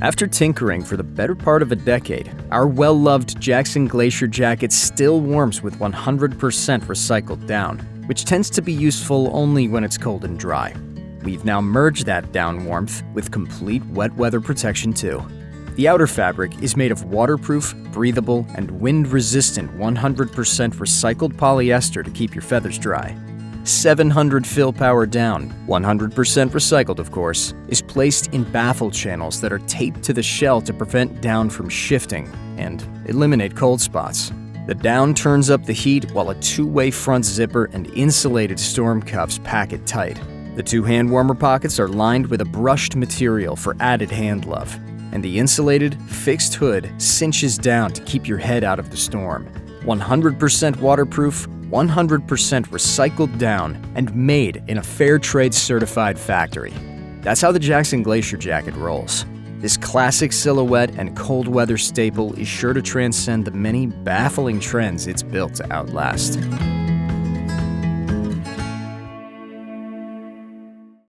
After tinkering for the better part of a decade, our well-loved Jackson Glacier Jacket still warms with 100% recycled down, which tends to be useful only when it's cold and dry. We've now merged that down warmth with complete wet weather protection too. The outer fabric is made of waterproof, breathable, and wind-resistant 100% recycled polyester to keep your feathers dry. 700 fill power down, 100% recycled of course, is placed in baffle channels that are taped to the shell to prevent down from shifting and eliminate cold spots. The down turns up the heat while a two-way front zipper and insulated storm cuffs pack it tight. The two hand warmer pockets are lined with a brushed material for added hand love, and the insulated, fixed hood cinches down to keep your head out of the storm. 100% waterproof, 100% recycled down, and made in a fair trade certified factory. That's how the Jackson Glacier Jacket rolls. This classic silhouette and cold weather staple is sure to transcend the many baffling trends it's built to outlast.